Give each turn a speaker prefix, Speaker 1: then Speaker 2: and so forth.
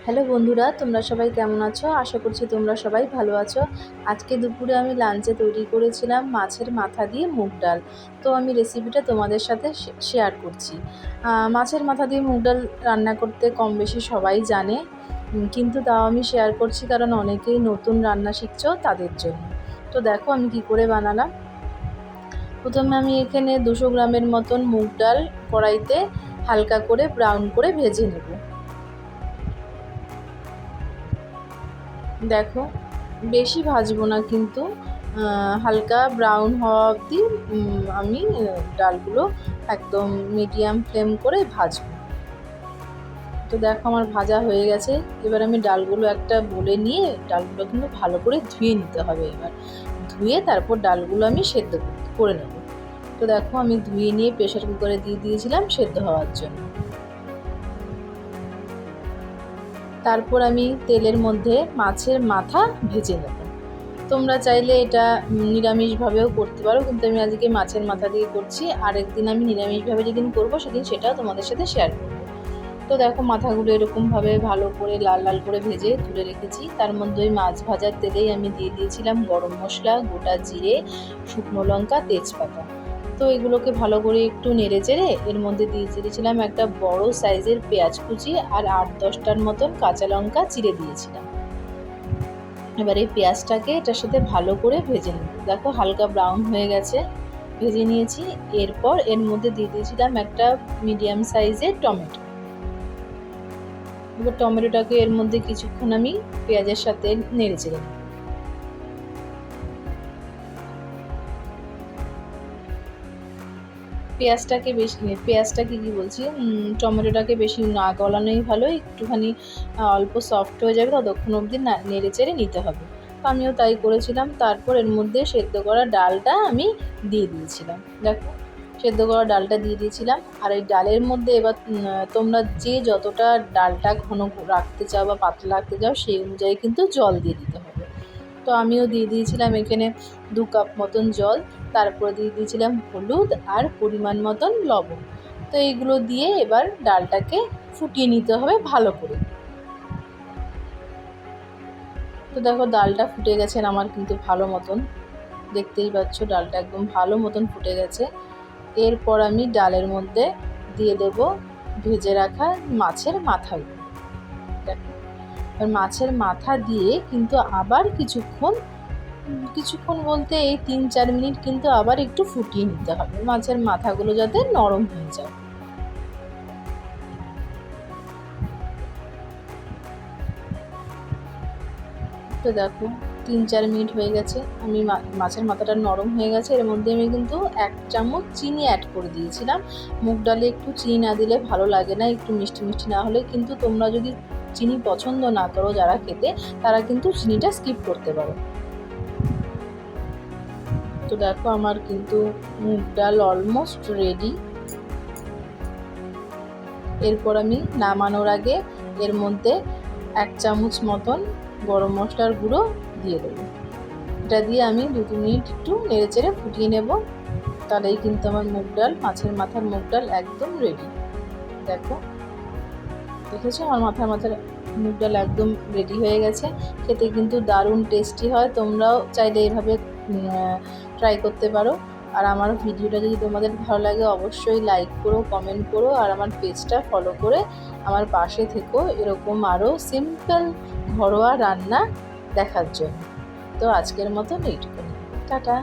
Speaker 1: Hello বন্ধুরা, তোমরা সবাই কেমন আছো? আশা করছি তোমরা সবাই ভালো আছো। আজকে দুপুরে আমি লাঞ্চে তৈরি করেছিলাম মাছের মাথা দিয়ে মুগ ডাল। তো আমি রেসিপিটা তোমাদের সাথে শেয়ার করছি। মাছের মাথা দিয়ে মুগ ডাল রান্না করতে কম বেশি সবাই জানে, কিন্তু তাও আমি শেয়ার করছি কারণ অনেকেই নতুন রান্না শিখছো তাদের জন্য। তো দেখো আমি কি করে বানালাম। প্রথমে আমি এখানে 200 গ্রামের মতন মুগ ডাল কড়াইতে হালকা করে ব্রাউন করে ভেজে নেব। দেখো বেশি ভাজবো না, কিন্তু হালকা ব্রাউন হওয়া অবধি আমি ডালগুলো একদম মিডিয়াম ফ্লেম করে ভাজবো। তো দেখো আমার ভাজা হয়ে গেছে। এবার আমি ডালগুলো একটা বলে নিয়ে ডালগুলো কিন্তু ভালো করে ধুয়ে নিতে হবে। এবার ধুয়ে তারপর ডালগুলো আমি সেদ্ধ করে নেব। তো দেখো আমি ধুয়ে নিয়ে প্রেশার কুকারে দিয়ে দিয়েছিলাম সেদ্ধ হওয়ার জন্য। তারপর আমি তেলের মধ্যে মাছের মাথা ভেজে নেব। তোমরা চাইলে এটা নিরামিষভাবেও করতে পারো, কিন্তু আমি আজকে মাছের মাথা দিয়ে করছি। আরেকদিন আমি নিরামিষভাবে যেদিন করবো সেদিন সেটাও তোমাদের সাথে শেয়ার করবো। তো দেখো মাথাগুলো এরকমভাবে ভালো করে লাল লাল করে ভেজে তুলে রেখেছি। তার মধ্যে ওই মাছ ভাজার তেলেই আমি দিয়ে দিয়েছিলাম গরম মশলা, গোটা জিরে, শুকনো লঙ্কা, তেজপাতা। তো এগুলোকে ভালো করে একটু নেড়ে চেড়ে এর মধ্যে দিয়ে দিয়েছিলাম একটা বড় সাইজের পেঁয়াজ কুচি আর 8-10টার মতন কাঁচা লঙ্কা চিড়ে দিয়েছিলাম। এবার এই পেঁয়াজটাকে এটার সাথে ভালো করে ভেজে নেব। দেখো হালকা ব্রাউন হয়ে গেছে, ভেজে নিয়েছি। এরপর এর মধ্যে দিয়ে দিয়েছিলাম একটা মিডিয়াম সাইজের টমেটো। এবার টমেটোটাকে এর মধ্যে কিছুক্ষণ আমি পেঁয়াজের সাথে নেড়ে চেড়ে নেব। পেঁয়াজটাকে কি বলছি, টমেটোটাকে বেশি না গলানোই ভালো, একটুখানি অল্প সফট হয়ে যাবে ততক্ষণ অবধি নেড়ে চেড়ে নিতে হবে। তো আমিও তাই করেছিলাম। তারপর এর মধ্যে সেদ্ধ করা ডালটা আমি দিয়ে দিয়েছিলাম। দেখো সেদ্ধ করা ডালটা দিয়ে দিয়েছিলাম। আর এই ডালের মধ্যে এবার তোমরা যে যতটা ডালটা ঘন রাখতে চাও বা পাতলা রাখতে চাও সেই অনুযায়ী কিন্তু জল দিয়ে দিতে হবে। তো আমিও দিয়ে দিয়েছিলাম এখানে 2 কাপ মতন জল। তারপরে দিয়ে দিয়েছিলাম হলুদ আর পরিমাণ মতন লবণ। তো এইগুলো দিয়ে এবার ডালটাকে ফুটিয়ে নিতে হবে ভালো করে। তো দেখো ডালটা ফুটে গেছে আমার কিন্তু ভালো মতন, দেখতেই পাচ্ছ ডালটা একদম ভালো মতন ফুটে গেছে। এরপর আমি ডালের মধ্যে দিয়ে দেব ভেজে রাখা মাছের মাথাগুলো। দেখো এবার মাছের মাথা দিয়ে কিন্তু আবার কিছুক্ষণ বলতে এই 3-4 মিনিট কিন্তু আবার একটু ফুটিয়ে নিতে হবে, মাছের মাথাগুলো যাতে নরম হয়ে যায়। তো দেখো 3-4 মিনিট হয়ে গেছে, আমি মাছের মাথাটা নরম হয়ে গেছে। এর মধ্যে আমি কিন্তু 1 চামচ চিনি অ্যাড করে দিয়েছিলাম। মুগ ডালে একটু চিনি না দিলে ভালো লাগে না, একটু মিষ্টি মিষ্টি না হলে। কিন্তু তোমরা যদি চিনি পছন্দ না করো যারা খেতে, তারা কিন্তু চিনিটা স্কিপ করতে পারো। তো দেখো আমার কিন্তু মুগ ডাল অলমোস্ট রেডি। এরপর আমি নামানোর আগে এর মধ্যে 1 চামচ মতন গরম মশলার গুঁড়ো দিয়ে দেবো। এটা দিয়ে আমি 2 মিনিট একটু নেড়ে চেড়ে ফুটিয়ে নেব। তাহলেই কিন্তু আমার মুগ ডাল, মাছের মাথার মুগ ডাল একদম রেডি। দেখো দেখেছো আমার মাথার মুগ ডাল একদম রেডি হয়ে গেছে। খেতে কিন্তু দারুণ টেস্টি হয়, তোমরাও চাইলে এইভাবে ট্রাই করতে পারো। আর আমার ভিডিওটা যদি তোমাদের ভালো লাগে অবশ্যই লাইক করো, কমেন্ট করো, আর আমার পেজটা ফলো করে আমার পাশে থেকো এরকম আরও সিম্পল ঘরোয়া রান্না দেখার জন্য। তো আজকের মতন এইটুকুনি, টাটা।